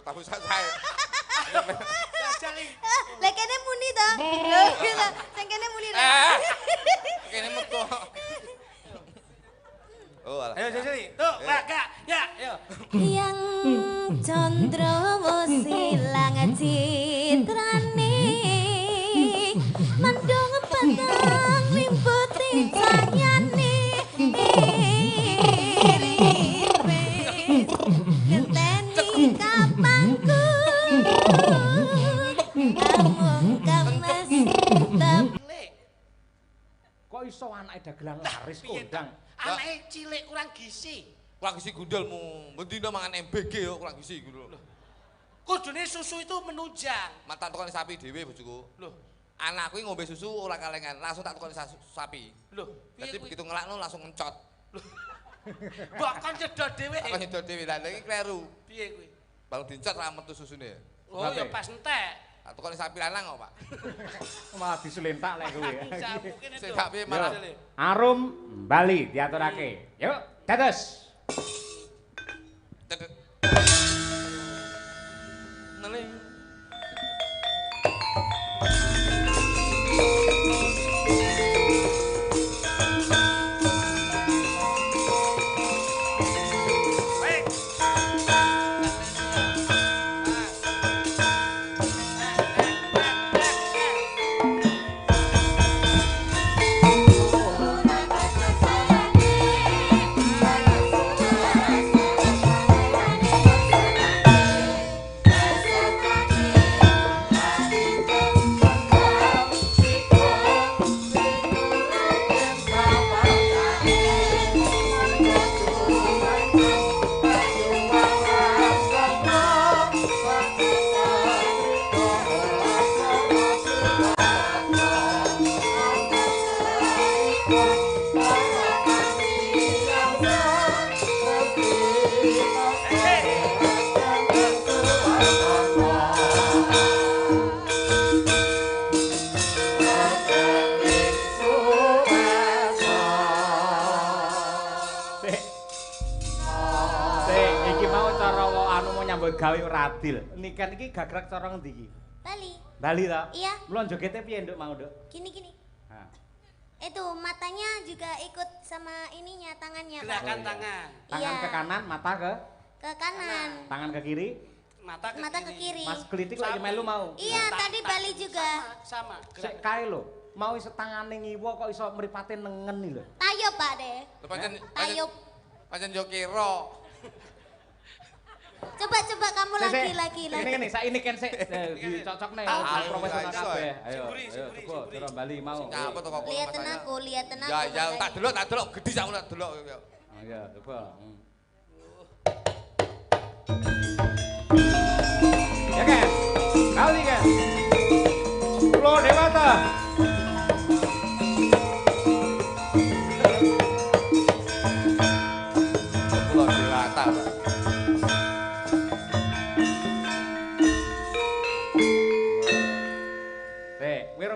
tahu saya. Lah kene muni to. Sing kene muni to. Kene metu. Oh, alah. Ayo Sili. Tuh, Kak. Ya, ayo. Yang Candra silang citrane mendung padang limputi canyane ngenteni kapangku kamu kamas kok iso anake dagelan laris kondang Anake cilik kurang gizi. Kurang gizi gundulmu. Mendino mangan MBG yo kurang gizi gitu. Kudune susu itu menunjang. Mata tukang sapi dhewe bojoku. Loh, Anakku ngombe susu ora kalengan, langsung tak tukang sapi. loh. Jadi begitu ngelakno langsung mencot. Mbok kon cedhot dhewe. Apa nyedot dhewe lah iki kleru. Piye kuwi? Baru dincot ra metu susune. Oh, ya pas entek. Tak tukang sapi lanang kok, Pak. malah disulentak lek kowe. Campukin itu. Sing gak piye malah. Arum Bali diaturake. Yuk, dados. Neling. Gawe ora adil. Niken iki gagrag cara ngendi iki? Bali. Bali ta? Iya. Mula jogete piye, Nduk, mau, Nduk? Gini. Ha. Itu matanya juga ikut sama ininya tangannya. Pak. Gerakan tangan. Tangan Iya. ke kanan, mata ke Ke kanan. tangan ke kiri. Mata ke Mata ke kiri. kiri. Mas Klitik lagi melu mau. Iya, tadi Bali juga. Sama. Sik kae lho. Mau iso tangane ngiwa kok iso mripate nengen iki lho. Tayub, Pak deh. Tayub. Pancen yo kira. Coba kamu lagi. Ini saiki kan sik dicocokne profesional kabeh. Ayo. Singkuri. Cara Bali mau. Apa to kok? Lihatin aku. Ya, tak delok gede sakmu tak delok. Oh iya, coba. Ya kan? Kali kan. Pulau Dewata. Pulau Dewata.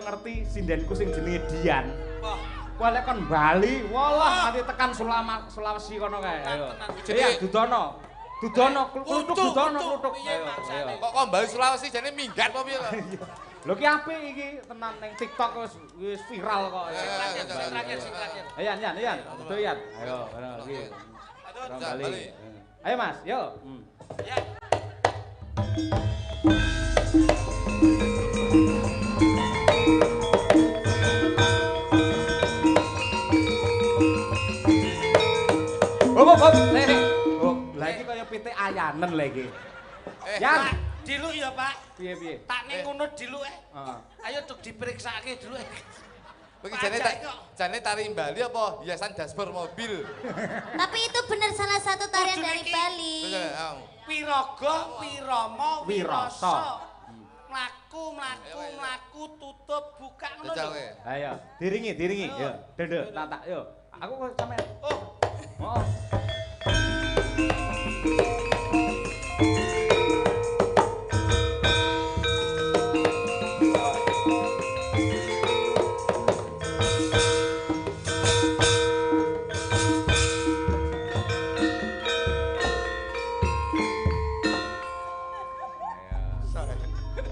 Ngerti sindenku sing jenenge Dian. Wah, Kuwi lek kon Bali, walah nanti tekan Sulawesi kono kae. Ayo. Iya, Dudono. Kluthuk Dudono. Ayo. Kok Bali Sulawesi jane minggat apa piye kok? Lho ki apik iki tenan ning TikTok wis viral kok. terakhir. Iyan. Itu Iyan. Ayo, iki. Orang Bali. Ayo Mas, yuk. Ya. Hop. Lah iki kaya pitik ayanen lha iki. Yan, Diluk ya, Pak. piye? Tak ning ngono diluk Heeh. Ayo tuk diperiksake dulu. Iki jane tari Bali apa hiasan dashboard mobil? Tapi itu benar salah satu tarian dari Bali. Piraga, Wirama, Wirasa. Mlaku, tutup, buka ngono lho. Ayo, diringi. Yo, dendek, tak. Yo. Aku kok sampean. Oh, Oh.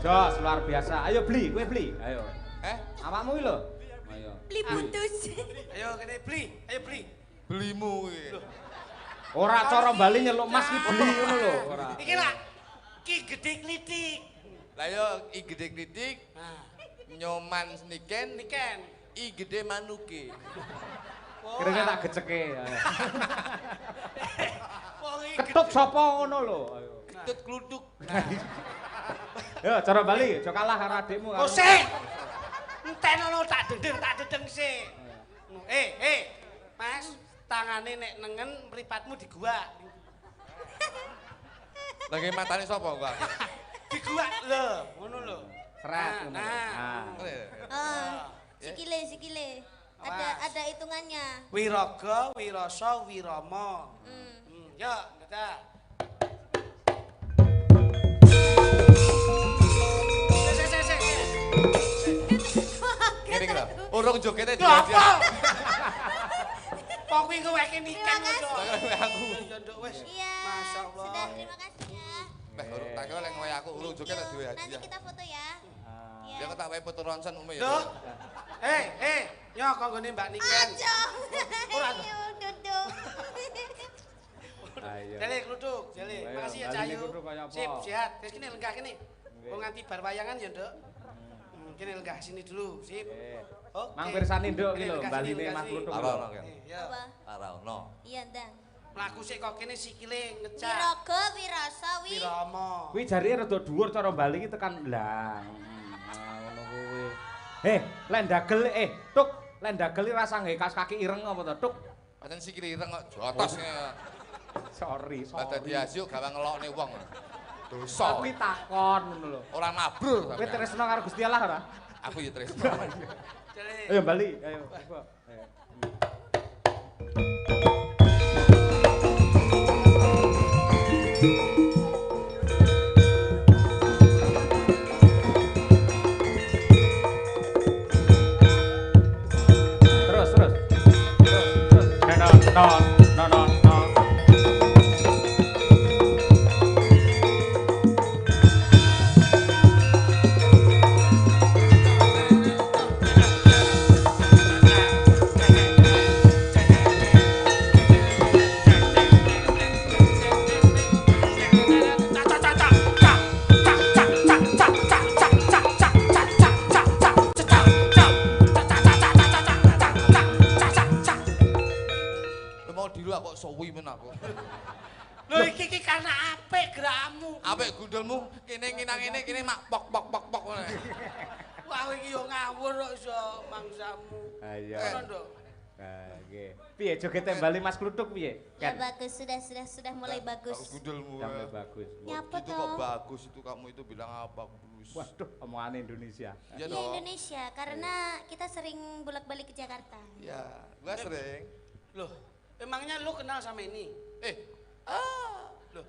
Jos luar biasa. Ayo beli, kowe beli. Ayo. Awakmu iki lho. Ayo. Beli putus. Ayo kene beli, ayo beli. Belimu kuwi. Ora cara Bali nyeluk Mas ki beli ngono lho, ora. Iki lah. Ki gede klitik. Lah yo i gede kritik. Nyoman niken i gede manuke. Kira-kira tak geceke. Wong iki Ketut sapa ngono lho. Ayo. Ketut kluduk. Yo cara Bali, aja kalah karo adikmu. Oh sik. Entenono tak dedeng sik. Mas, tangane nek nengen mripatmu diguak. Lagi matane sapa gua? Diguak lho, ngono lho. Seret ngono. Nah. Oh, sikile. Ada hitungannya. Wiraga, wirasa, wirama. Yo, dadah. Ngene iki lho. Urung jogete Lho apa? dia. Kok kuwi ngeweke nikan ngono. Aku. Ya nduk wis. Iya. Masyaallah. Sudah, terima kasih ya. Beh, urung tak kira lek ngowe aku urung joget tak duwe Nanti hadiah. kita foto ya. Iya. Ya kok tak wae foto ronsen ume ya. Duh. Yo konggone Mbak Niken. Aja. Ora. Ayo, duduk. Ayo. Jale kluduk, jale. Ayo, Makasih ya Bali Cahayu. kluduk kaya apa? Sip, sehat. Wis kene lenggah kene. Wong nganti bar wayangan ya, Nduk. Kene lenggah sini dulu, sip. Oke. Mang pirsani nduk iki Kene lho, lenggah Baline sini, Mas lenggah Kluduk. Ora ono kan. Yo. Apa? Ora ono. Iya, Ndang. Mlaku sik kok kene sikile ngecak. Wiraga, wirasa, Wirama. Kuwi jarine rada dhuwur cara Bali iki tekan lah. Ngono kuwi. Lek ndagel tuk, lek ndagel iki rasa nggae kas kaki ireng apa to, tuk? Pancen sikile ireng kok jotos. Sorry. Dadi asyuk gawe ngelokne wong. Dosa. Kuwi takon ngono lho. Ora mabrur. Kowe tresno karo Gusti Allah ora? Aku ya tresno. Jale. Ayo Bali, ayo. Ayo. Terus. No. Lu mau dilu kok suwi men aku. Lho iki karena apik gerakmu. Apik gundulmu kene nginang ngene kene mak pok ngono. Wah iki yo ngawur kok iso mangsamu. Ayo. Ngono, Nduk. Nggih. Piye jogete Bali Mas Kluduk piye? Ya bagus, sudah mulai bagus. Gundulmu. Sampai bagus. Nyapa Itu kok toh? bagus itu kamu itu bilang apa bagus. Waduh, omongan Indonesia. Iya Iya dong. Indonesia, karena kita sering bolak-balik ke Jakarta. Ya, gua sering. Loh, emangnya lu kenal sama ini? Loh,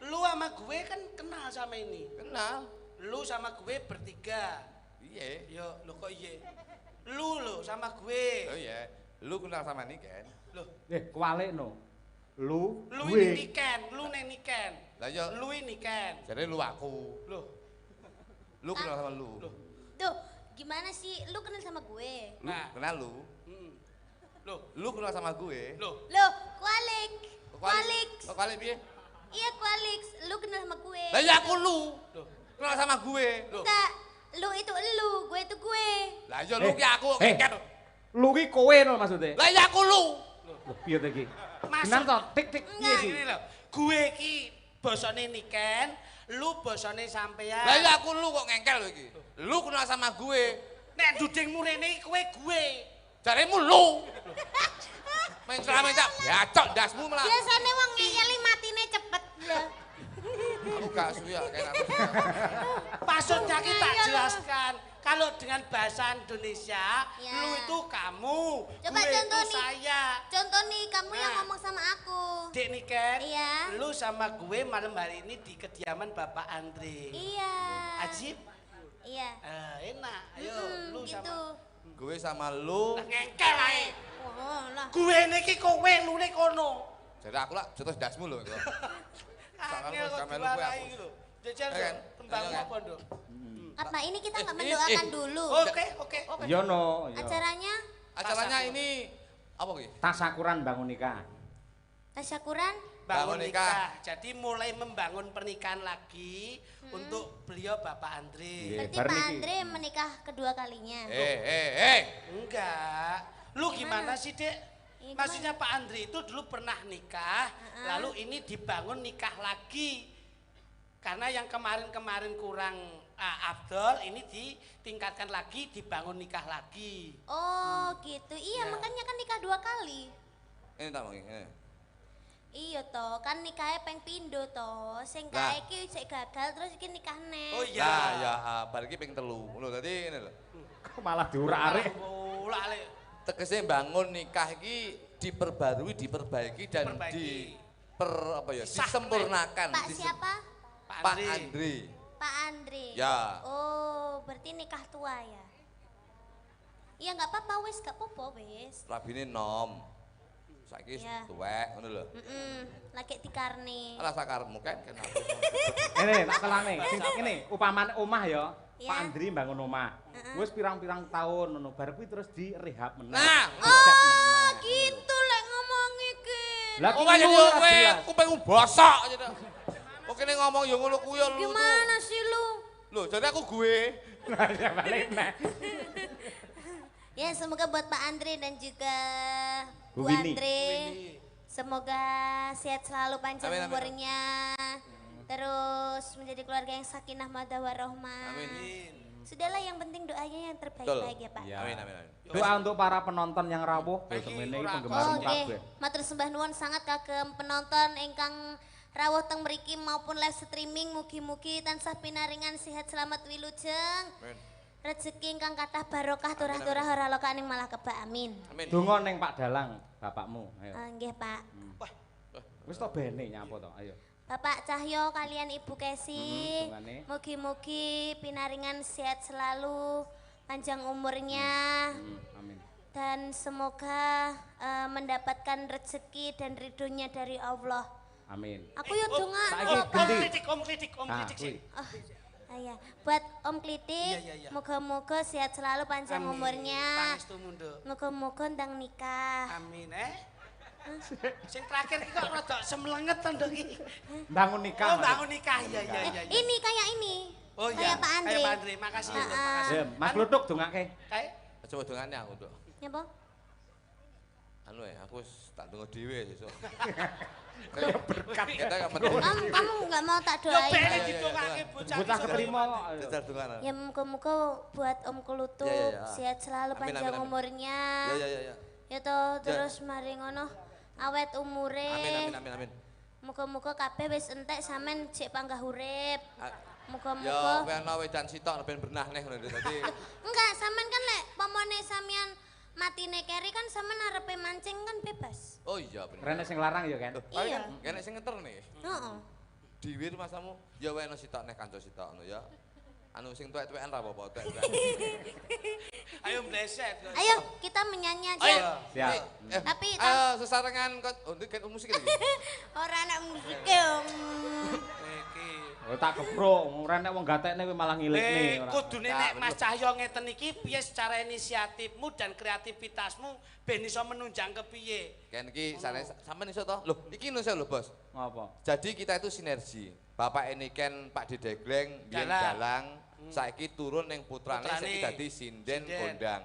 Lu sama gue kan kenal sama ini. kenal. Lu sama gue bertiga. Iya. Yo, lu kok iye? Lu sama gue. Oh iya. Lu kenal sama Niken. Loh, Kualekno. Lu ini Niken, lu nih Niken. Lah yo, Lu ini Niken. jadi lu aku. Loh, Lu kenal sama lu. Loh. Tuh, gimana sih? Lu kenal sama gue? Lu Nah. kenal lu. Loh, Lu kenal sama gue. loh. Loh, Kualik. Kok kali piye? Iya, Kualik. Lu kenal sama gue. Lah ya aku lu. Loh. Kenal sama gue. Loh. Enggak. Lu itu lu, gue itu gue. Lah ya lu ki aku ngeket. Lu ki kowe no maksudnya. Lah ya aku lu. Loh, piye to iki? Masuk. Benar to? Tik piye Enggak, iki? ini loh. Gue ki bosone Niken, lu bosone sampean. Lah ya aku lu kok ngengkel lho iki. Lu kenal sama gue. Nek dudingmu rene iki kowe gue. Jaremu lu. Main selama tak bacok dasmu malah. Biasanya wong ngekeli matine cepet. Aku gak suya kayak aku. Maksudnya kita Iya, jelaskan. Kalau dengan bahasa Indonesia, Ya. lu itu kamu, Coba gue contoh itu nih. saya. Contoh nih, kamu yang Nah. ngomong sama aku. Dek Niken, Iya. lu sama gue malam hari ini di kediaman Bapak Andre. Iya. Ajib, Iya. enak. Ayo, lu gitu. sama. Gue sama lu. Lah ngengkel ae. Oh, lah. Gue niki kowe, lu nek kono. Jadi aku lah jatuh dasmu lho. Tangan Angel wis kok kamelu kowe diwarai aku. lho. Jajal Kan? tembangmu Kan? apa, Nduk? Apa ini kita nggak mendoakan dulu? Oke. Iya no. iya. Acaranya Acaranya ini apa ki? Tasyakuran bangun nikah. tasyakuran. Bangun Bangun nikah. nikah. Jadi mulai membangun pernikahan lagi untuk beliau Bapak Andre. Berarti bar Pak niki. Andre menikah kedua kalinya. Enggak. Lu gimana sih, Dek? Iya, Maksudnya Pak Andre itu dulu pernah nikah, lalu ini dibangun nikah lagi. Karena yang kemarin-kemarin kurang afdol, ini ditingkatkan lagi, dibangun nikah lagi. Oh gitu. Iya Ya. makanya kan nikah 2 kali. Ini tak mangi. Ini. Iya toh, kan nikahnya peng pindo toh. Sing Lah. kae iki sik gagal terus iki nikah neh. Oh iya. Nah, ya bar iki ping 3. Lho dadi ngene lho. Kok malah diurak-arik. Bola Ale. Tegese bangun nikah iki diperbarui, diperbaiki dan Diperbaiki. apa ya, Disah disempurnakan. Pak siapa? Pak Andre. Pak Andre. Ya. Oh, berarti nikah tua ya. Iya nggak apa-apa wis, nggak apa-apa wis. Rabine nom. Saiki Ya. tuwek ngono lho. Lagi dikarni. Alah sakarmu kan kenapa? Ini tak telang nih. Ini umpamane omah ya. Iya. Pak Andri bangun omah. Wis pirang-pirang tahun ngono bar kuwi terus direhab meneh. Nah. Dicek meneh. Gitu lek ngomong iki. Lah Oh, jadi ora kowe jelas. kupingmu bosok aja dah. Kok kene ngomong ya ngono kuwi ya lu. Gimana sih lu? Lho, jadi aku gue. Nah, ya balik nah. Ya semoga buat Pak Andre dan juga Bu Bu Winnie. Andre. Semoga sehat selalu panjang Amin, amin. umurnya. Terus menjadi keluarga yang sakinah mawaddah warahmah. Amin. Sudahlah yang penting doanya yang terbaik-baik ya Pak. Ya. Amin amin amin. Doa untuk para penonton yang rawuh ya semene iki penggemar Oh, nggih. kabeh. Matur sembah nuwun sangat kagem penonton ingkang rawuh teng mriki maupun live streaming mugi-mugi tansah pinaringan sehat selamat wilujeng. Amin. Rezeki ingkang kathah barokah turah-turah ora lokaning malah kebak amin. Amin. Donga ning Pak Dalang, bapakmu. Ayo. Nggih Pak. Wis to bene nyapa to, ayo. Bapak Cahyo kalian Ibu Kesi, dungane. mugi-mugi pinaringan sehat selalu, panjang umurnya, Amin. dan semoga mendapatkan rezeki dan ridhonya dari Allah. Amin. Aku yo donga saiki lho, Pak. gendi. Om kritik Ah, sih. kuwi. Oh, iya. Buat Om Klitik, Iya. moga-moga sehat selalu panjang umurnya. Pangestu munduk. Moga-moga ndang nikah. Amin Sing terakhir iki kok rada semlenget to Nduk iki. Bangun nikah. Oh, bangun nikah. Iya. Ini kayak ini. Oh iya. Kayak Pak Andre. Kayak Pak Andre. Makasih Nduk, makasih. Ya, Mas Kluthuk dongake. Kayak Coba dongane aku, Dok. Nyapa? Anu ya, aku wis tak donga dhewe sesuk. Berkat. Kita gak penting. Kamu nggak mau tak yo doain? bene Iya, didongake bocah. Bocah iki keterima suruh- kok. Jajal dongane. Ya moga-moga buat Om Klutuk Ya. sehat selalu Amin, panjang amin, amin. umurnya. Ya. Ya toh terus mari ngono awet umure. Amin. Moga-moga kabeh wis entek sampean cek panggah urip. Ya, Moga-moga. kowe ana wedan sitok ben bernah neh ngono dadi. Enggak, sampean kan lek pomone sampean matine keri kan sampean arepe mancing kan bebas. Oh iya bener. Rene sing larang ya kan. Iya. Kene sing ngeter nih. Heeh. Diwir masamu, ya wae ana sitok neh kanca sitok ngono ya. Anu sing tuwek-tuwekan ra apa-apa, tuwek. Ayo bleset. Ayo kita menyanyi aja. Ayo. Siap. Tapi Ayo sesarengan oh ndek musik lagi. ora anak musik Om. Iki. Oh tak keprok, rene wong gatekne kuwi malah ngilikne ora. Kudune nek Mas Cahyo ngeten iki piye secara inisiatifmu dan kreativitasmu ben iso menunjang kepiye? Kan iki sampean iso to? Loh, iki iso lho, Bos. Ngapa? Jadi kita itu sinergi. Bapak ini kan Pak Didegleng, biyen Dalang. dalang, saiki turun ning putrane saiki dadi sinden kondang.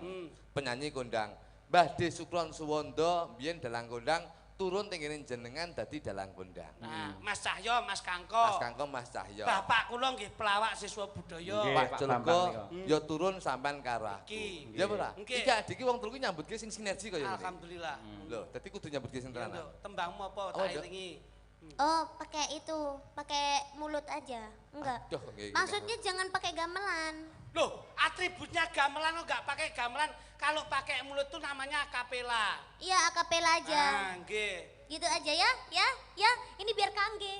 Penyanyi kondang. Mbah De Sukron Suwondo biyen dalang kondang, turun tengene jenengan dadi dalang kondang. Nah, Mas Cahyo, Mas Kangko. Mas Kangko, Mas Cahyo. Bapak kula nggih pelawak siswa budaya. Nggih. Pak Pak Jelgo Bambang ya turun sampean karo aku. Iki. Ya ora? Nggih. Iki adiki wong telu ki nyambutke sing sinergi kaya ngene. Alhamdulillah. Lho, dadi kudu nyambutke sing Ya, tenan. Nduk, tembangmu apa Oh, tak Nduk. iringi? Oh, pakai itu, pakai mulut aja. Enggak. Aduh, nggih, Maksudnya jangan pakai gamelan. Loh, atributnya gamelan kok nggak pakai gamelan. Kalau pakai mulut tuh namanya akapela. Iya, akapela aja. Ah, nggih. Gitu aja ya, ya. Ini biar kangge.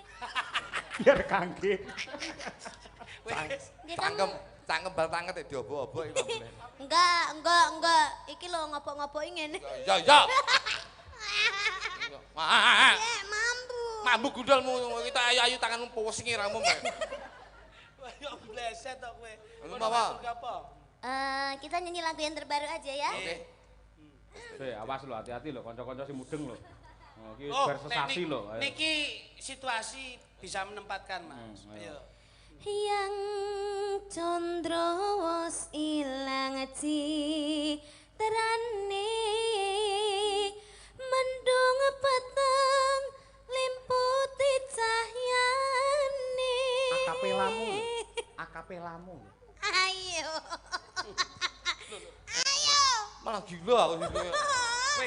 Biar kangge. Wes. Dia Cangkem, kamu- cangkem bal tanget diobo-obo iki Pak. Enggak. Iki lo ngopok-ngopok ingin. Ya. Mampu. Mambu gundalmu kita ayu-ayu tanganmu pusing iramu. Yo bleset tok kowe. Ngomong apa? Apa? Kita nyanyi lagu yang terbaru aja ya. Oke. Awas lo, hati-hati lo, kanca-kanca sing mudeng lo. Oh, iki Oh, bersesasi lo. niki situasi bisa menempatkan, Mas. Ayo. Yang condro wis ilang terane mendung peteng limputi cahyane. Akapelamu. Ayo. Ayo. Malah gila aku sih. Kowe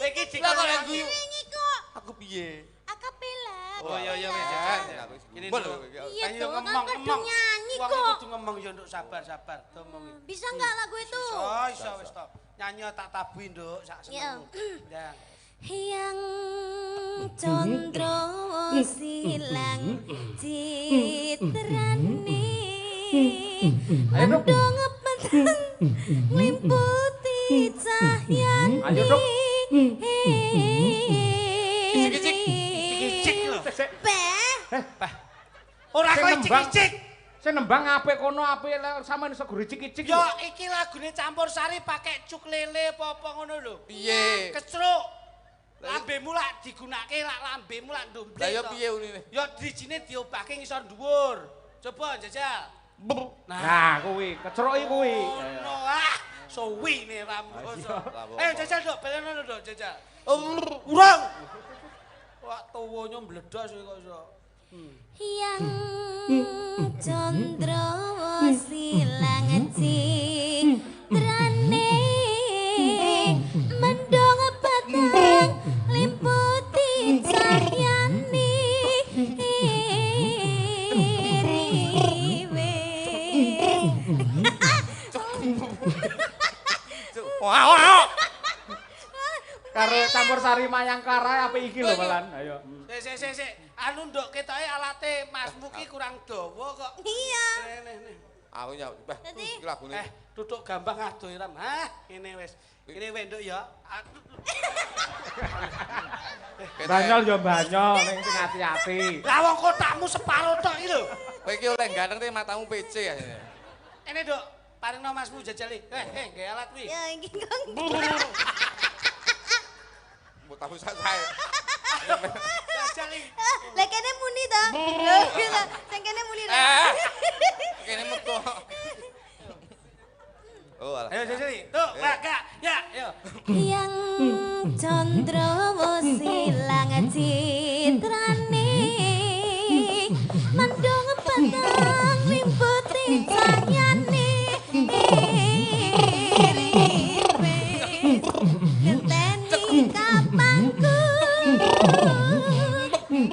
iki Lah kok lagu Wingi kok aku piye? akapela. Oh iya wis Ya, Ini Bol, dulu. Iya Ayo dong, kan ngomong. kadang nyanyi Wong kok. kudu ngomong yo nduk sabar. Ngomong. Bisa nggak lagu itu? Iso wis to. Nyanyi tak tabuhi nduk sak senengmu. Ya. Yang condro silang citrane mendung peteng limputi cahyane. Ayo, Dok. Cik lho. Beh, Ora Sing kowe nembang. cik-cik. Saya nembang apik kono apik sampean iso guru cicik-cicik. Yo iki lagune campur sari pakai cuk lele apa ngono lho. Piye? Kecruk. Lambemu lak digunakake lak lambemu lak ndomble. Lah ya piye unine? Yo drijine diobahke ngisor dhuwur. Coba jajal. Nah, kuwi, kecroki kuwi. Ono suwi ne rambut. Ayo jajal Dok, belenono Dok jajal. Urang. Wak tuwanya mbledos kok iso. yang condro silang citrane mendung peteng limputi cahyane riwe. Wah. Karo campur sari mayangkara apa iki lho malan. Ayo. Sik. Anu Nduk ketoke alate Masmu ki kurang dawa kok. Iya. Nih. Aku nyawut. Dadi- Iki lagune. Tutuk gambang adoh Iram. Ngene wis. Ini wenduk ya. Banyol yo banyol ning sing ati-ati. Lah wong kotakmu separo tok iki lho. Kowe iki oleh ganteng te matamu PC ya. Ini Duk, paringno Masmu jajali. Nggae alat kuwi. Ya iki kok. Mbok tahu sae. Jajali. Lah kene muni to. Lho, sing kene muni to. Kene metu. Oh, alah. Ayo jajali. Tuh, Kak. Ya, ayo. Yang condro silang citrane mendung peteng limputi cahyane riwe ngenteni kapangku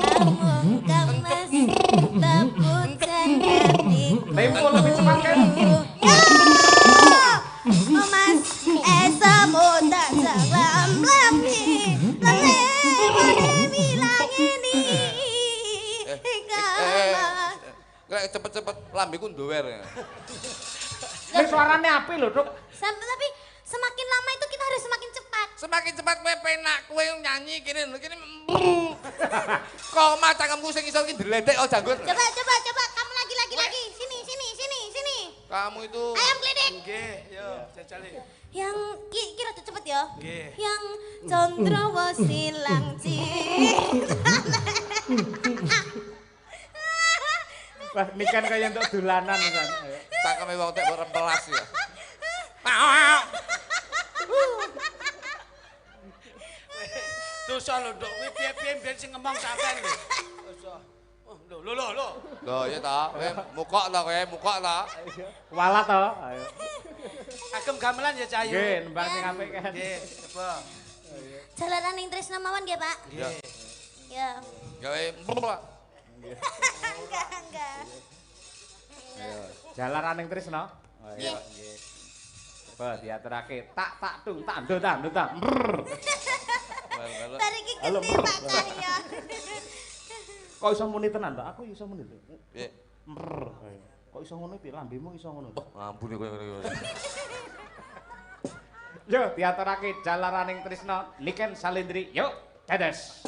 amung kemes teput jengati Tempo lebih cepat kan? Mas esa muda salam lambi lele bilang ini kalah. Lek cepet-cepet lambeku ndower. Ini suarane apik lho, Duk. Tapi semakin lama itu kita harus semakin cepat. Semakin cepat kowe penak kowe nyanyi kene lho kene. Kok macangmu sing iso ki ndledek oh janggut. Coba kamu lagi. Sini. Kamu itu Ayam klinik. Nggih, yo jajali. Yang kira tuh cepet ya. Nggih. Yang condro silang Wah, ini kan kayak untuk dolanan kan. Ayo. cangkeme wong tek rempelas ya. Dosa lho, Dok. Kuwi piye-piye ben sing ngomong sampean lho. Dosa. Oh, lho. Lho ya ta, kowe mukok ta Walat to. Ayo. Agem gamelan ya Cahayu. Nggih, nembang sing apik kan. Nggih, coba. Jalanan ning Tresna mawon nggih, Pak? Ya. Ya. Gawe Enggak. Ayo. Jalaran ning Tresna. Ayo. Nggih. Coba diaturake tak tung tak ndo tak. Bar iki Halo, gede Pak Cahyo. Kok iso muni tenan to? Aku iso muni lho. Piye? Ayo. Kok iso ngono piye lambemu iso ngono to? Ampun kowe ngene. Yo diaturake Jalaraning Trisno Niken Salendri. Yuk, dados.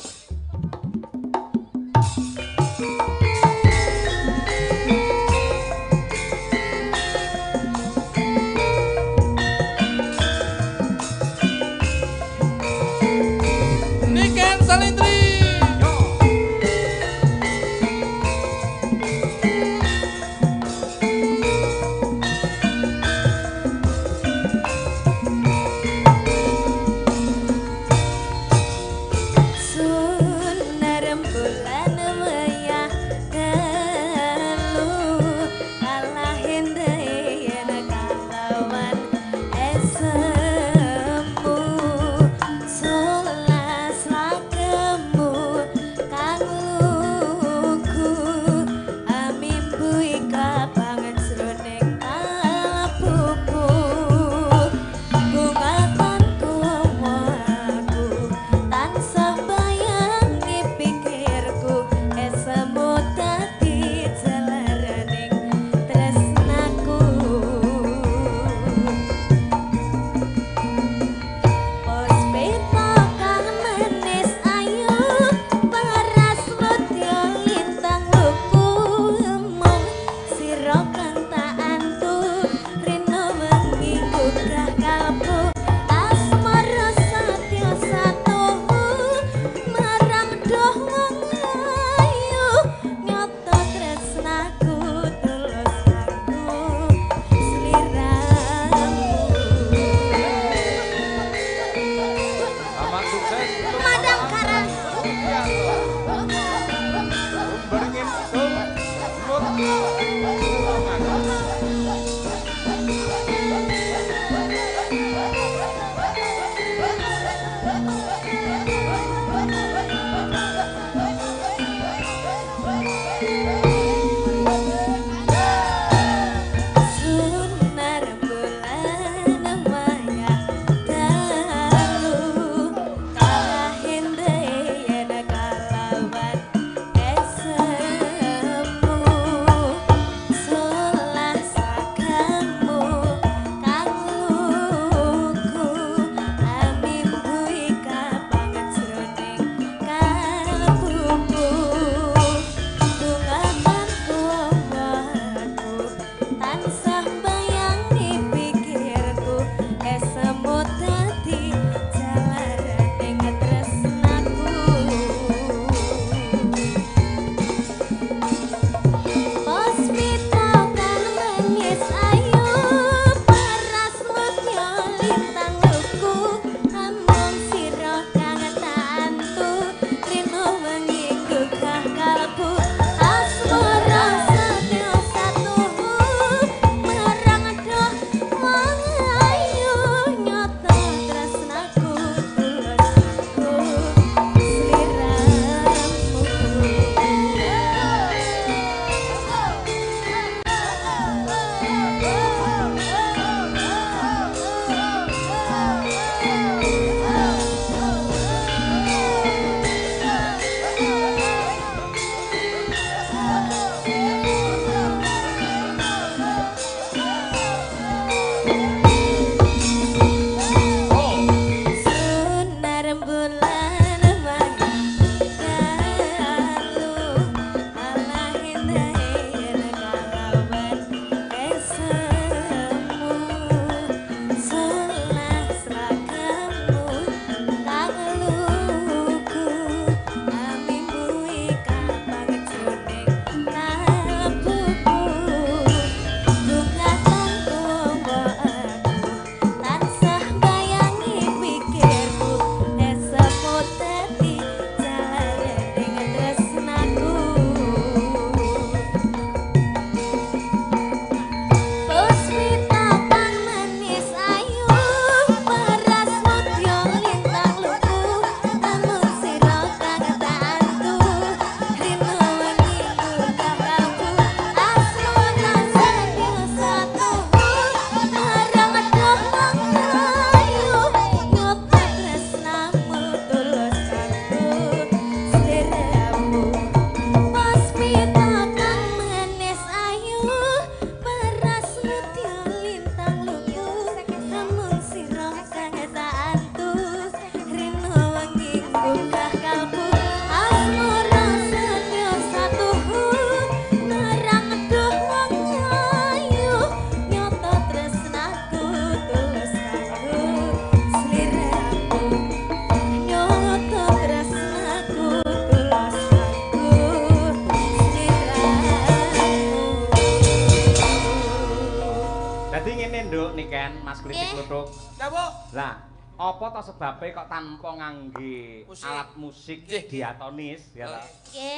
niken Mas Klitik Kluthuk. Napa? Lah, apa to sebabe kok tanpa ngangge alat musik diatonis ya ta?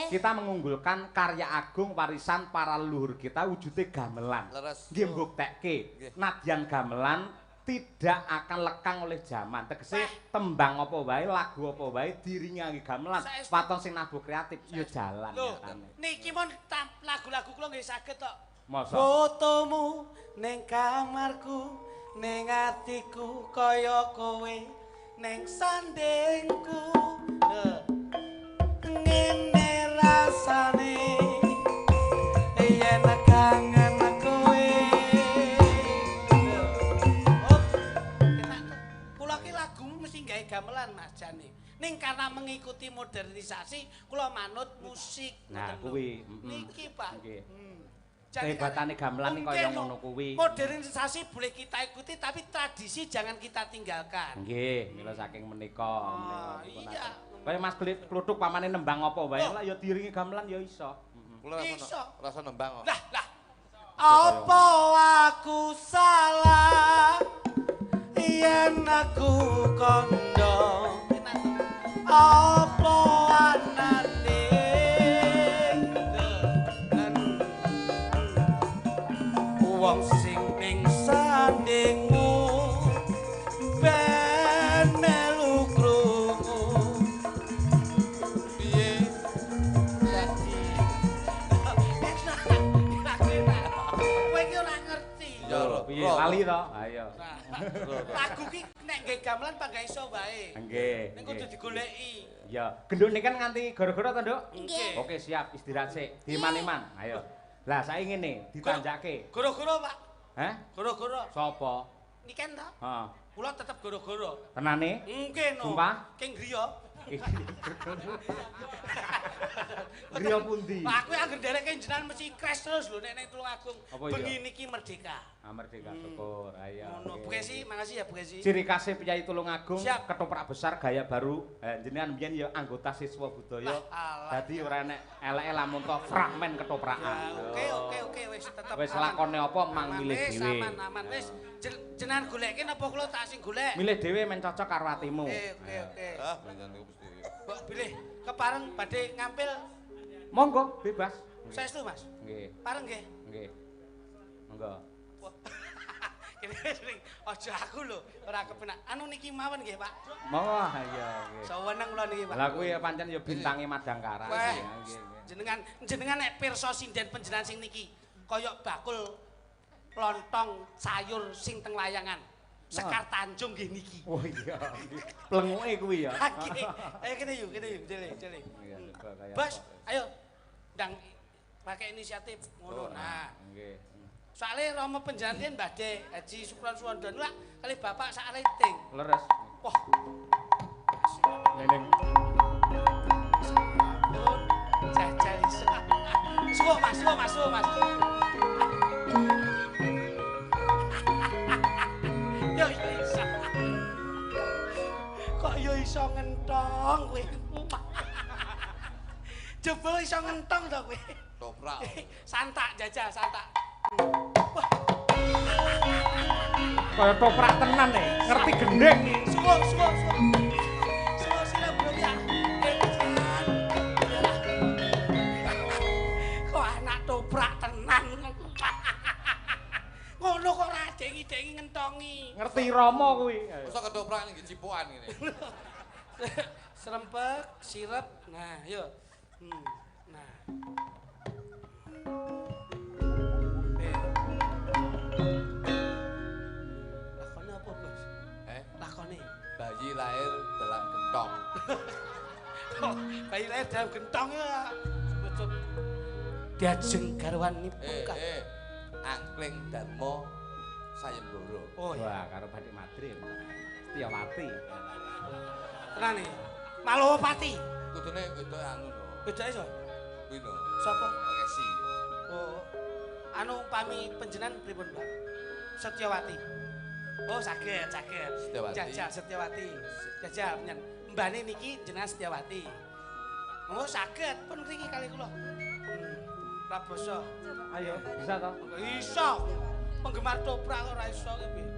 Kita mengunggulkan karya agung warisan para leluhur kita wujude gamelan. Nggih mbuktekke nadyan gamelan tidak akan lekang oleh zaman. Tegese tembang apa wae, lagu apa wae diringangi gamelan. Waton sing nabuh kreatif ya jalan nyatane. Niki mon lagu-lagu kula nggih saged tok. Masa? Fotomu ning kamarku, ning atiku kaya kowe, ning sandingku. Ngene rasane yen kangen kowe. Kula ki lagumu mesti gawe gamelan Mas Jane. Ning karena mengikuti modernisasi kula manut musik. Nah, kuwi niki Pak. Nggih. Kehebatane gamelan iki kaya ngono kuwi. Modernisasi boleh kita ikuti tapi tradisi jangan kita tinggalkan. Nggih, mila saking menika. Iya. Kaya Mas Kluthuk pamane nembang apa wae lah ya diiringi gamelan ya iso. Kula rasa nembang kok. Lah. Apa aku salah yen aku kondo? Apa anane wong sing ning sandingmu ben melu krungu piye dadi kowe iki ora ngerti Ya piye lali to ayo lagu ki nek nggae gamelan pak gak iso wae nggih nek kudu digoleki ya genduk nikan nganti gara-gara to nduk Nggih. oke siap istirahat sik diman-iman ayo lah saiki ngene ditanjake goro-goro pak heh goro-goro sapa niken to heeh kula tetep goro-goro tenane mungkin no Sumpah? king griya griya pundi aku anggere ndereke jenengan mesti crash terus lho nek ning Tulungagung Apa iya? bengi niki merdeka merdeka syukur ayo ngono Bu Kesi makasih ya Bu Kesi ciri khasnya Piyai Tulungagung Siap. ketoprak besar gaya baru jenengan biyen ya anggota siswa budaya dadi ora enek eleke lamun to fragmen ketoprakan oke wis tetep wis lakone apa mang milih dhewe aman wis jenengan goleki napa kula tak sing golek milih dhewe men cocok karo atimu oke Ah, panjenengan niku mesti. mbok pilih kepareng badhe ngampil monggo bebas saestu Mas nggih pareng nggih nggih monggo kene sering aja aku lho ora kepenak anu niki mawon nggih Pak monggo iya nggih saweneng kula niki Pak lha kuwi ya pancen ya bintange Madangkara Wah, nggih jenengan nek pirsa sinden panjenengan sing niki kaya bakul lontong sayur sing teng layangan Sekar Tanjung nggih niki. Oh iya. Plenguke kuwi ya. Nggih. Ayo kene yuk, jeli. Bos, ayo ndang pakai inisiatif ngono. Nah, nggih. Soale Rama Penjantian badhe Haji Sukron Suwanda lah kali Bapak sak rating. Leres. Wah. Neneng. Jajal iso. Suwo Mas. Yo iso. Kok yo iso ngentong kowe. Jebul iso ngentong to kowe. Toprak. Santak jajal, santak. Wah. Kaya toprak tenan nih, ngerti gendeng. Suwo sira bro ya. Kok anak toprak tenan. Ngono kok ora dengi-dengi ngentongi. Ngerti Rama kuwi. Masa ketoprak ning cipukan ngene. Serempek, sirep. Nah, yo. Nah. Lakone apa, Bos? Lakone. Bayi lahir dalam gentong. Bayi lahir dalam gentong ya. Cukup. Diajeng garwanipun kan. Angkling Darmo Sayembara. Oh iya. Wah, karo Batik Madrim. Setiawati. Tenan iki. Malowapati. Kudune wedok anu no. Bedake iso? Kuwi no. Sapa? Kesi. Oh. Anu pami panjenengan pripun, Pak? Setyawati. Oh, saged. Setyawati. Jajal Setyawati. Jajal nyen. Mbane niki jenengan Setyawati. Oh, saged pun mriki kali kula. Praboso. Ayo, bisa toh? Iso. penggemar toprak kok ora iso ki piye.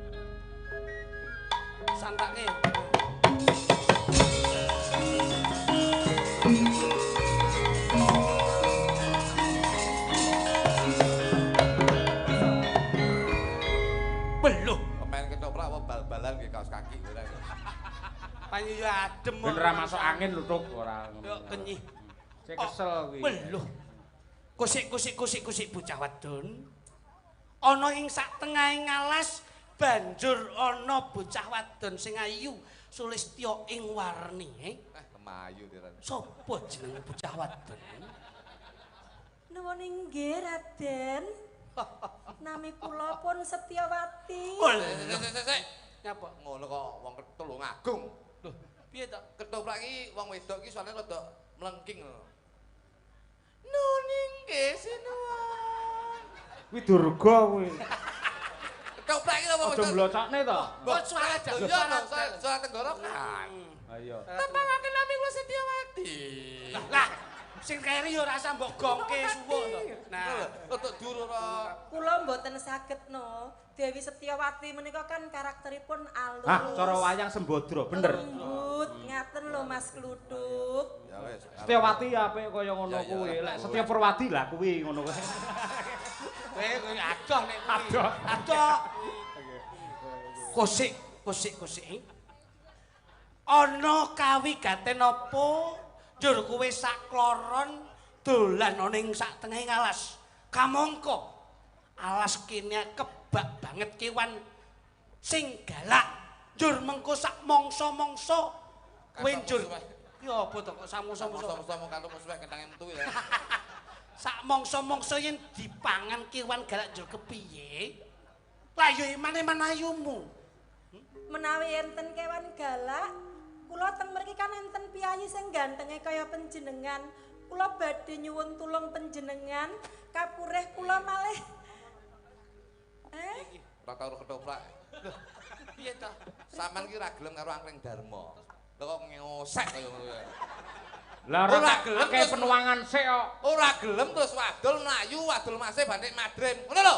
Santake. Beluh. Pemain ketoprak apa bal-balan ke kaos kaki ora. Panyu yo adem. Ben ora masuk angin lho Tuk ora. Yo kenyih. Cek kesel kuwi. Beluh. Kusik bocah wadon. Ana ing sak tengahing alas banjur ana bocah wadon sing ayu Sulistya ing warni. Kemayu tiran. Sopo jeneng bocah wadon? Nuwun inggih Raden. Nami kula pun Setyawati. Sik. Nyapa? Ngono kok wong Tulung Agung. Lho, piye to? Ketoprak iki wong wedok iki soalnya rada mlengking lho. Nuning nggih sinuwun. Kuwi durga kuwi. Ketoprak iki wong Aja wedok. mlocokne to. Kok suara Suara tenggorokan. Ayo. Tepangake nami kula Setyawati. Lah, sing keri yo rasa mbok gongke suwuk to. Nah, untuk dur ora. Kula mboten saged no. Dewi Setyawati menika kan karakteripun alus. Hah, cara wayang Sembadra, bener. Lembut, ngaten lho Mas Kluduk. Ya wis. Setyawati apik kaya ngono kuwi. Lek Setya Perwati lah kuwi ngono kuwi. kowe adoh nek kuwi. Adoh. Adoh. Kusik. Ana kawigaten apa? Njur kowe sak kloron dolan ana ing sak tengahing alas. Kamangka alas kene kebak banget kewan sing galak. Njur mengko sak mangsa-mangsa kowe njur. Ki apa to kok sak mangsa-mangsa? Mangsa-mangsa karo musuhe kentange metu ya. Sak mangsa-mangsa yen dipangan kewan galak njur kepiye? Lah yo iman-iman ayumu. Menawi enten kewan galak, kula teng mriki kan enten piyayi sing gantenge kaya panjenengan. Kula badhe nyuwun tulung panjenengan, kapureh kula malih. Ora karo ketoprak. Piye to? Sampeyan ki ora gelem karo Angkring Darma. Lha kok ngosek kaya ngono ya. Lah ora gelem kaya penuangan sik kok. Ora gelem terus wadul mlayu, wadul mase bandek madrim. Ngono lho.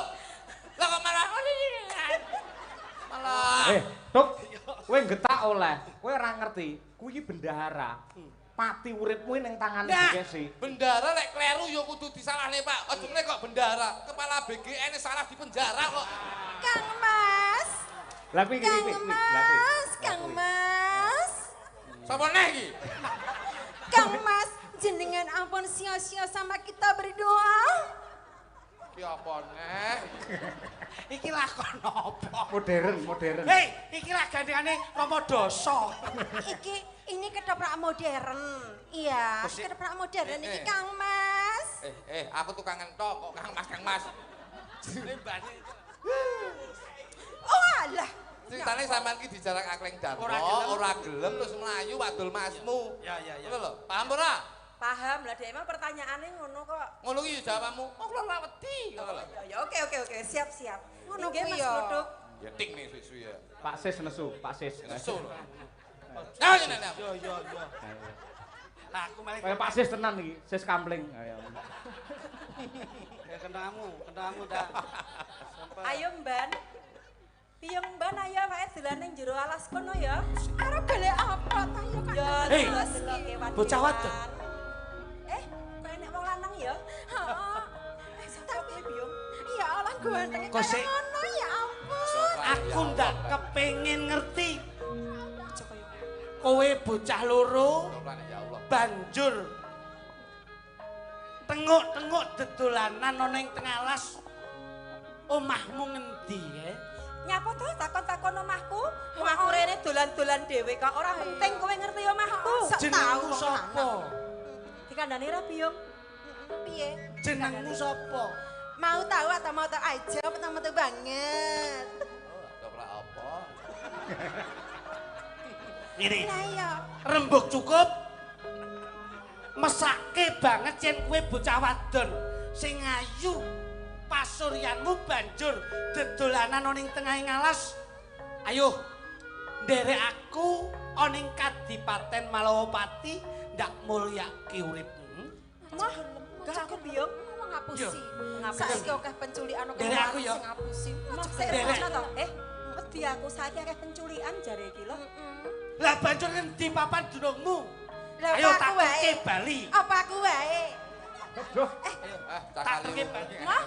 Lah kok malah malah Tuk, kowe getak oleh. Kowe ora ngerti, kuwi bendahara. Pati uripmu ning tangane Bekesi. Bendara lek kleru ya kudu disalahne, Pak. Aja meneh kok bendara. Kepala BGN salah di penjara kok. Kang Mas. Lah kuwi Kang Mas, Kang Mas. Sapa neh iki? Kang Mas, jenengan ampun sia-sia sama kita berdoa. Ki apa neh? Iki lakon apa? Modern. Hei, iki lah gandengane Rama Dasa. Ini ketoprak modern. Iya, ketoprak modern iki Kang Mas. Aku tukang entok kok Kang Mas. Oh alah. Ceritane sampean ki dijarak Angkring Darma, ora gelem terus mlayu wadul masmu. Ya. Ngono lho. Paham ora? Paham lah, Dek, emang pertanyaannya ngono kok. Ngono ki jawabmu. Oh, kula ora wedi. Ngono lho. Ya, oke, siap. Ngono Inggih, kuwi Mas ya. Kluduk. Ya ting nih susu ya. Pak Sis nesu, Pak Sis. Nesu lho. Nah, nah. Yo. Lah aku malah Kaya Pak Sis tenan iki, Sis Kampling. Ayo. ya kendamu dah. Ayo Mban. Piye Mban ayo wae dolan ning jero alas kono ya. Arep golek apa ta ya Kang? Ya, Hei, terus kewan-kewan. bocah wadon. Kok enek wong lanang ya? Heeh. Tapi Biyung. Ya Allah ganteng Kok kaya sik? ngono ya ampun. Aku ndak kepengin ngerti. Kowe bocah loro Ya Allah. banjur tenguk-tenguk dedolanan ana ning tengah alas. Omahmu ngendi ya? Nyapa to takon-takon omahku? Wong aku rene dolan-dolan dhewe kok ora penting kowe ngerti omahku. Jenengmu sapa? Dikandani ra Biyung. Piye? Jenengmu sapa? Mau tahu atau mau tahu aja apa mau tahu banget? Ketoprak apa? Ini Lah ya. rembug cukup. Mesake banget yen kowe bocah wadon sing ayu. Pasuryanmu banjur dedolanan ana ning tengahing alas. Ayo, nderek aku ana ing Kadipaten Malawapati ndak mulyake uripmu. Mah, aku Biyung. ngapusi. Saiki akeh penculikan kok aku ya. sing ngapusi. Maksudnya to, wedi aku saiki akeh penculikan jare iki lho. Lah banjur ngendi papan dunungmu? Ayo tak tuke Bali. Apa aku wae? Aduh. Tak tuke Bali. Mah.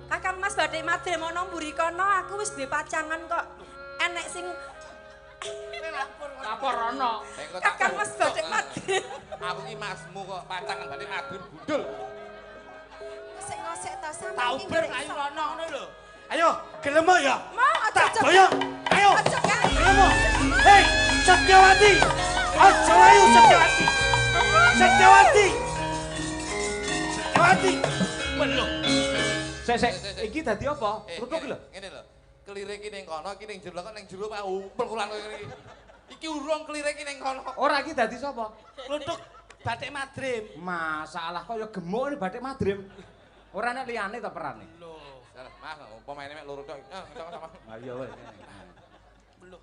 Kakang Mas badhe madhe mono mburi kono aku wis duwe pacangan kok. Enek sing lapor ana. Kakang Mas badhe madhe. Aku ki masmu kok pacangan badhe madun budul. Ngosek ta sampe Tau ber ayo rono ngono lho. Ayo, gelem ya? Tak aja. boyong. Ayo. Gelem. Hei, Setyawati. Aja ayo Setyawati. Setyawati. Setyawati. Belum. Sik, iki dadi apa? Rutuk lho. Ngene lho. Kelire iki ning kono, iki ning jero kok ning jero Pak umpul kulan koyo ngene iki. Iki urung kelire iki ning kono. Ora iki dadi sapa? Rutuk batik madrim. Masalah kaya gemuk ini batik madrim. Ora nek liyane ta perane. Lho. Mas, pemaine mek loro tok. Sama-sama. Ha iya wis. Belum.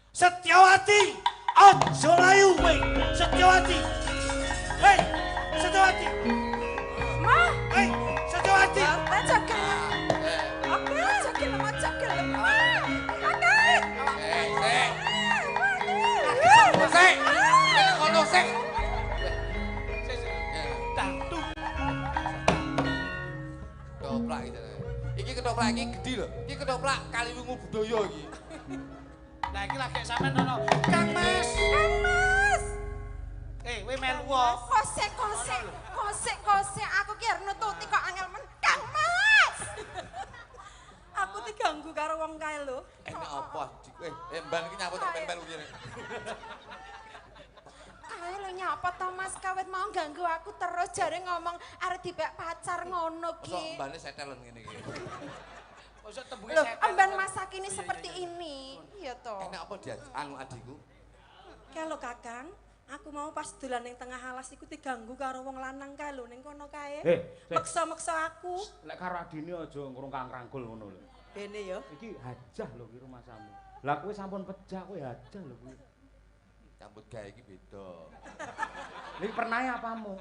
Setyawati. Aja layu kowe. Setyawati. Hei, Setyawati. Mah, Hei, Setyawati. Oke. Sik. Kono sik. Tantu. Ketoprak iki. Iki ketoprak iki gedhi lho. Iki ketoprak Kaliwungu budaya iki. Lah iki lagi sampean ono. Kang Mas. Kowe melu wae. Kosek aku ki arep nututi kok angel men. Kang Mas. Aku diganggu karo wong kae lho. Enak apa adik? Mban iki nyapa tok ben-ben ngene. Kae lho nyapa to Mas kawit mau ganggu aku terus jare ngomong arep dipek pacar ngono ki. Mosok mbane setelen ngene iki. Mosok tembunge Loh, setan. amban masa kini seperti ini. Iya to. Enak apa dia anu adikku? Kae lho Kakang, aku mau pas dolan ning tengah alas iku diganggu karo wong lanang kae lho ning kono kae. Meksa-meksa aku. Lek karo adine aja ngrungkang-rangkul ngono lho. Bene ya. Iki hajah lho ki rumah samu. Lah kowe sampun pecah kowe hajah lho kuwi. Campur gawe iki beda. Iki pernahe apamu?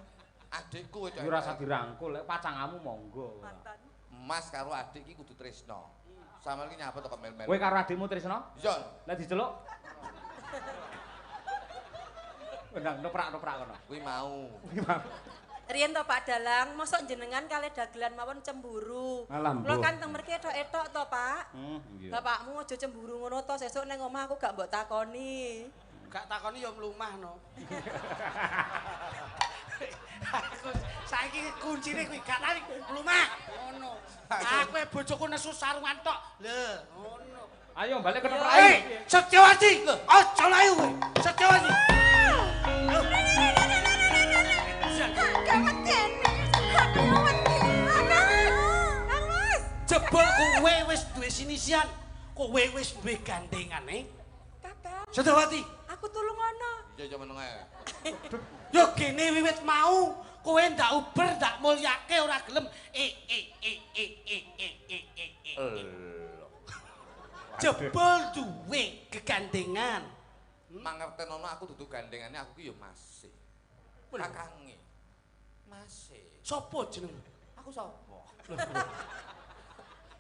Adikku itu. Ora usah dirangkul, lek pacangamu monggo. Mas karo adik iki kudu tresno. Sampeyan iki nyapa tok mel-mel. Kowe karo adikmu tresno? Iya. Lah diceluk. Ndang noprak-noprak kono. Kuwi mau. Riyen to Pak Dalang, mosok jenengan kalih dagelan mawon cemburu. Kula kan teng mriki etok-etok to, Pak. Bapakmu aja cemburu ngono to, sesuk ning omah aku gak mbok takoni. Gak takoni ya mlumahno. Saiki kuncine kuwi gak tani mlumah. Ngono. Aku bojoku nesu sarungan tok. Lho, ngono. Ayo balik ke tempat Hei, Setyawati. Aja layu kowe. Setyawati. Jebul kowe wis duwe sinisian, kowe wis duwe gandengane. Kakak, Setyawati, aku tulung ono. Iya meneng ae. yo kene wiwit mau kowe ndak uber, ndak mulyake ora gelem. Jebul duwe kegandengan. Mangertenono aku dudu gandengane aku ki yo masih. Kakange. Masih. Sopo jenengmu? Aku sapa?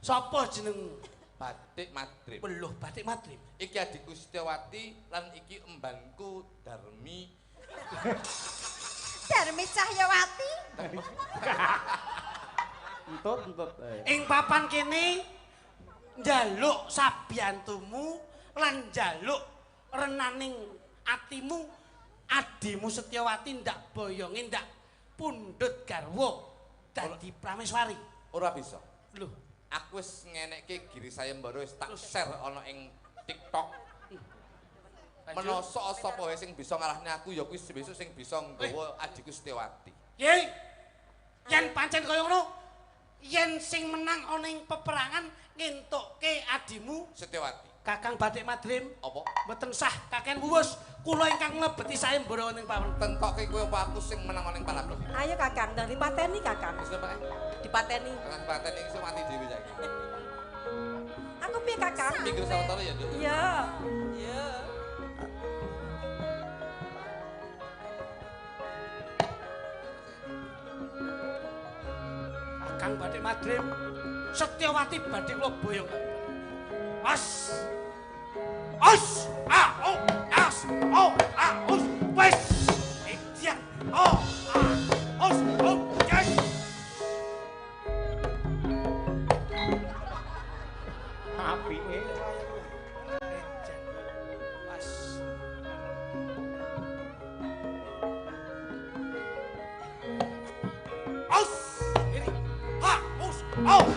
Sopo jenengmu? Batik Madrim. Beluh batik madrim. Iki adikku Setyawati lan iki embanku Darmi. Darmi Cahyawati. Entut. Ing papan kene njaluk sabiyantumu lan njaluk renaning atimu adimu Setyawati ndak boyonge ndak pundhut garwa dadi prameswari. Ora bisa. Lho, Aku wis ngenekke Giri Sayembara wis tak share ana ing TikTok. Menoso sapa wae sing bisa ngalahne aku ya kuwi besok sing bisa nggawa adikku Setyawati. Ye. Yen pancen kaya ngono, yen sing menang ana ing peperangan ngentukke adimu Setyawati. Kakang Batik Madrim. Apa? Mboten sah kakek wuwus kula ingkang nglebeti sayembara ning pawen. Tentoke kowe apa aku sing menang ana ing palabrok. Ayo Kakang, ndang dipateni Kakang. Wis Pak. Dipateni. Kakang paten iki iso mati dhewe saiki. Aku piye Kakang? Minggu sawetara ya, Nduk. Iya. Iya. Kakang badhe madrim Setyawati badhe kula boyong. Mas. Os, oh, as, oh, os, wes. Edian, oh, os, oh, yes. Api Mas. Os, ini, ha, os, oh.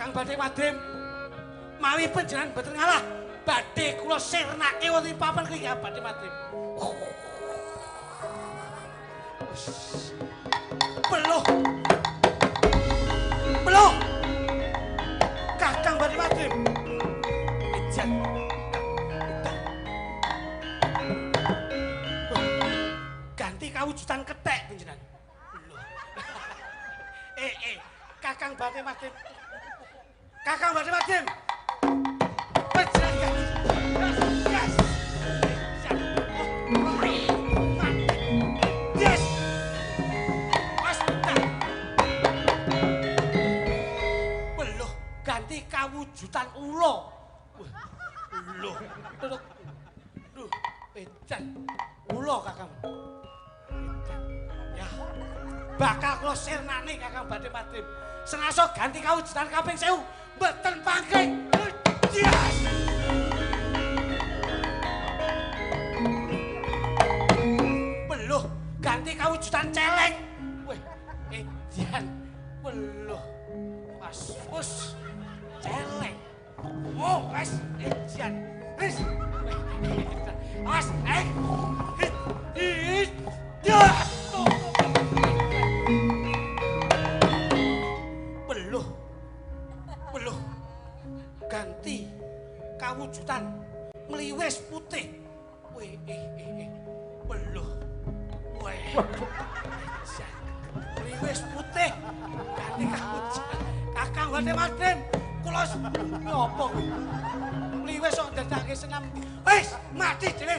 Badhe madrim mawi panjenengan boten ngalah badhe kula sirnake wonten papan kene ya badhe madrim Beluh Kakang badhe madrim ejan ganti kawujudan kethek panjenengan Kakang badhe madrim Kakang badhe madrim. Panjenengan. Yes. Yes. Mas. Beluh ganti kawujudan ula. Lho. Duh, edan. Ula Kakang. Ya. Bakal kula sirnani Kakang badhe madrim. Senasa ganti kawujudan kaping 1000. Mboten pangke. Yes. Beluh ganti kawujudan celeng. Weh, edian. Beluh. Wes celeng. Oh, wes edian. Wes. Mas, Beluh ganti kawujudan mliwis putih. Weh, beluh. Weh. Mliwis putih ganti kawujudan. Kakang badhe madrim. Kula napa kuwi? Mliwis kok dadake senam. Wis mati dhewe.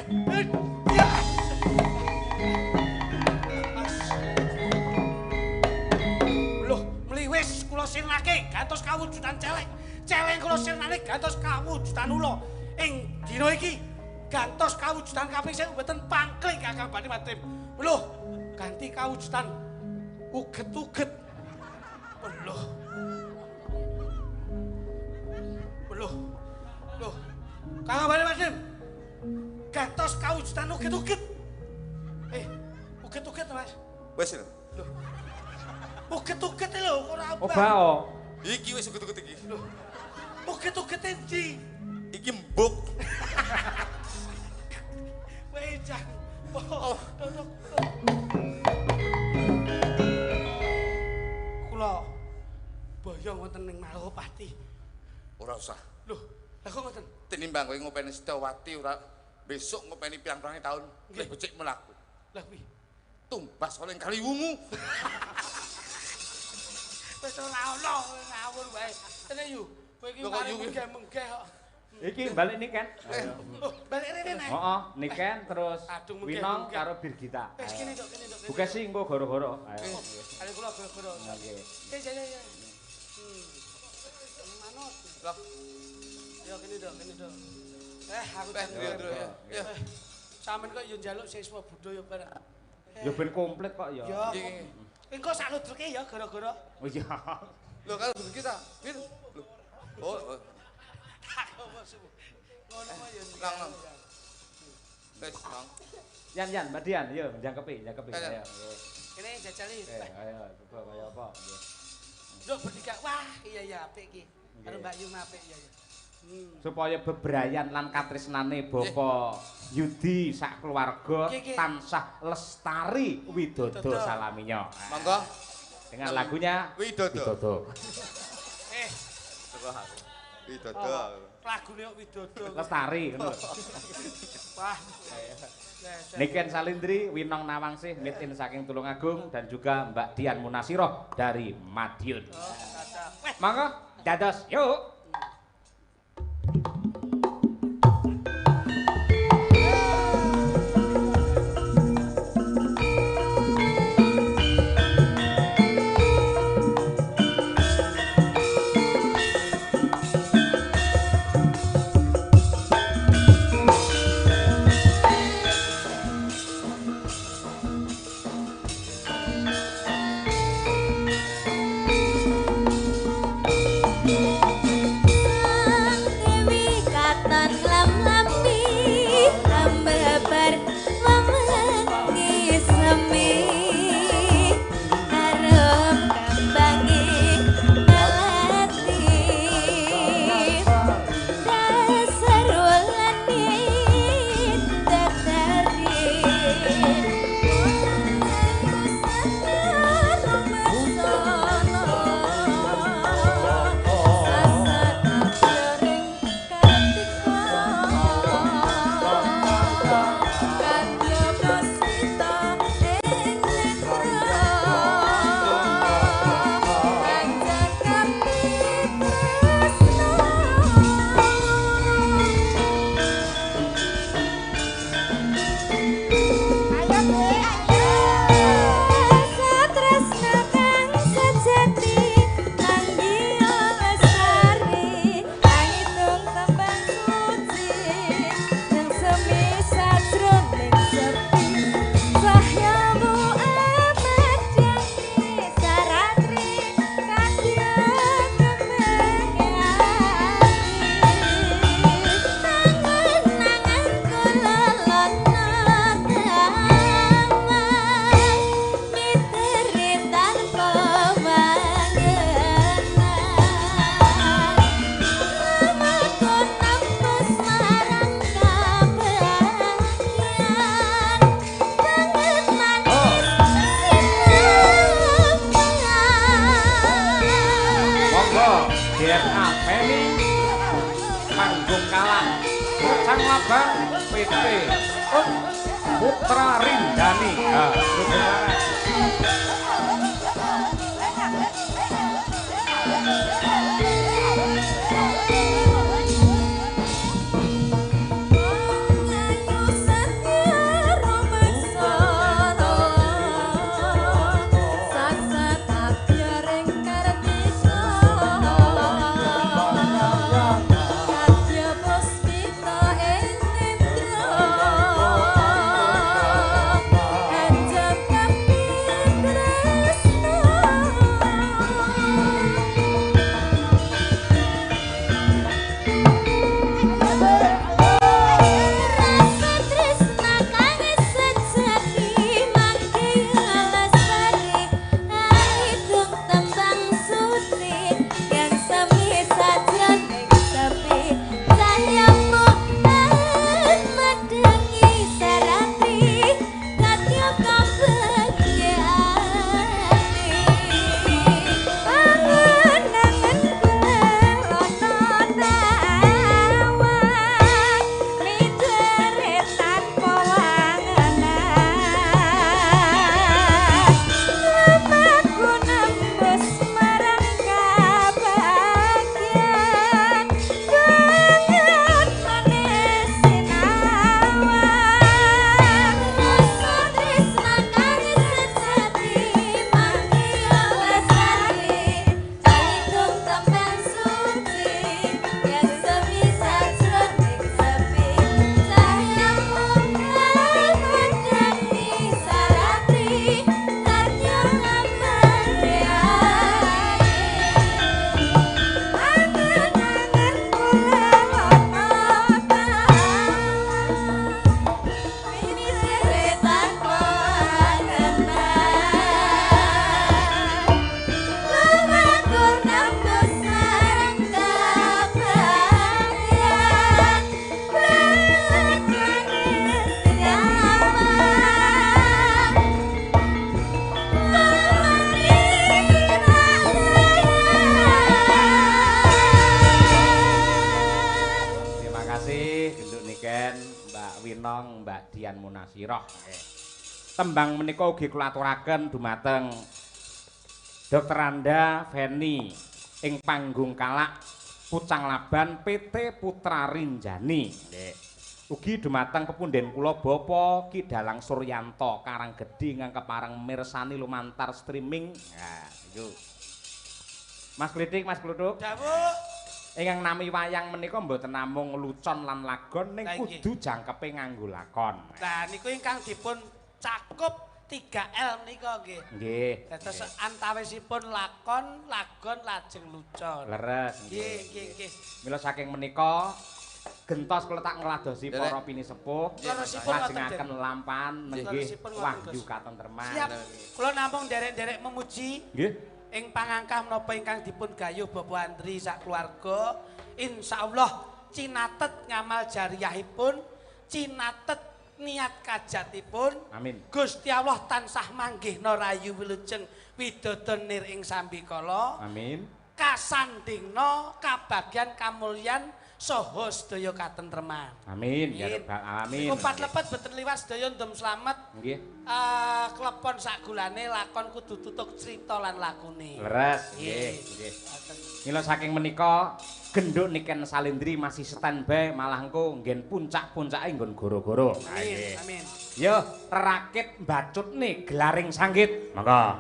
Beluh mliwis kula sirnake gantos kawujudan celeng. Celeng kula sirnane gantos kawujudan ula. Ing dina iki gantos kawujudan kaping 1000 mboten pangkling Kakang badhe madrim. Beluh ganti kawujudan uget-uget. Beluh. Loh. Kakang badhe madrim. Gantos kawujudan uget-uget. Uget-uget Mas. Wis lho. Loh. Uget-uget lho ora apa. Obao. Iki wis uget-uget iki. Loh. Uget-uget endi? Iki mbuk. Wejang. Oh, kula boyong wonten ning Malopati. Ora usah. Loh, lha kok ngoten? Tinimbang kowe ngopeni Setyawati ora besok ngopeni pirang-pirang taun, luwih becik mlaku. Lah kuwi tumbas oleh Kaliwungu. Wis ora ono ngawur wae. Kene yu, kowe iki mari menggeh kok. Iki balik Niken. Balik rene nek. Heeh, Niken terus Winong karo Birgita. Wis kene tok, kene tok. Buka sih engko goro-goro. Ayo. Ayo kula goro-goro. Nggih. Ya. Manut. Lah. Yo kene tok, kene tok. Aku ya. Sampeyan kok yo njaluk siswa budaya bareng. Ya ben komplit kok ya. Engko sak ludruke ya gara-gara. Oh iya. Lho kalau kita, Win. Lho. Oh. Ngono mah ya. Lang. Wes, Mang. Yan, Mbak Dian, yo jangkepi. Ayo. Kene jajali. Ayo, coba kaya apa? Nduk bertiga. Wah, iya apik iki. Karo Mbak Yu apik ya. Supaya bebrayan lan katresnane Bapak Yudi sak keluarga tansah lestari widodo salaminya. Monggo dengan lagunya Widodo. Widodo. Lagune kok Widodo. Lestari ngono. Wah. Niken Salindri, Winong Nawangsih, mitin saking Tulungagung dan juga Mbak Dian Munasiroh dari Madiun. Monggo dados yuk. Putra Rindani. Mbak Dian Munasiroh. Tembang menika ugi kula aturaken dumateng Dr. Anda Feni ing panggung Kalak Pucang Laban PT Putra Rinjani. Ugi dumateng pepundhen kula Bapa Ki Dalang Suryanto Karanggedhi ingkang kepareng mirsani lumantar streaming. Nah, iku. Mas Klitik, Mas Kluthuk. Dawuh. Ingkang nami wayang menika mboten namung lucon lan lagon ning kudu jangkepe nganggo lakon. Lah niku ingkang dipun cakup 3L menika nggih. Nggih. Dados antawisipun lakon, lagon lajeng lucon. Leres nggih. Mila saking menika gentos kula tak ngladosi para pinisepuh. Lajengaken lampahan nenggih wahyu katentreman. Siap. Kula namung derek-derek memuji. Nggih. Ing pangangkah menapa ingkang dipun gayuh Bapak Andri sak keluarga, insyaallah cinatet ngamal jariyahipun, cinatet niat kajatipun. Amin. Gusti Allah tansah manggihna rayu wilujeng widodonir ing sambikala. Amin. Kasandingna kabagyan kamulyan saha sedaya katentreman. Amin ya rabbal alamin. Kumpat lepet boten liwat sedaya ndem slamet. Nggih. Klepon sak gulane lakon kudu tutuk crita lan lakune. Leres. Nggih, nggih. Mila saking menika genduk Niken Salendri masih standby malah engko nggen puncak-puncake nggon goro-goro. Amin. Amin. Yo rakit mbacutne gelaring sanggit. Monggo.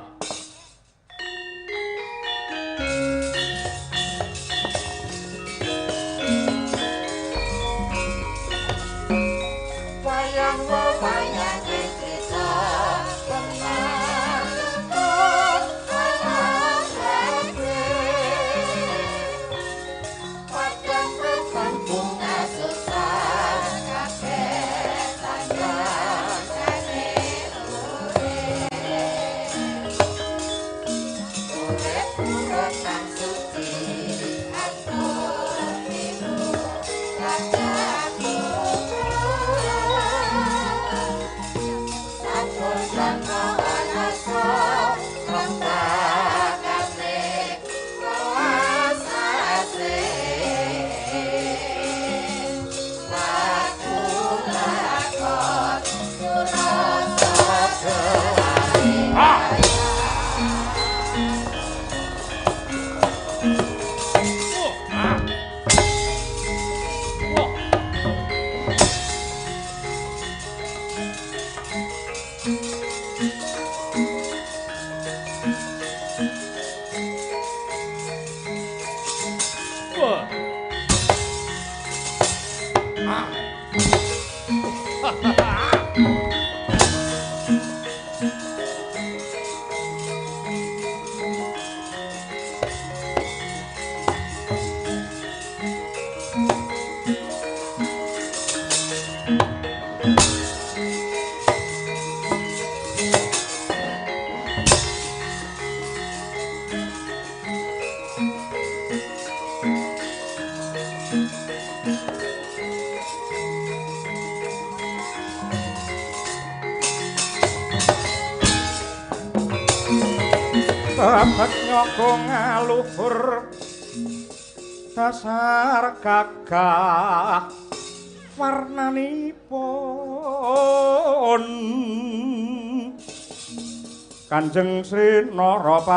Babat nyoko ngaluhur dasar gagah warnanipun Kanjeng Sri Narapati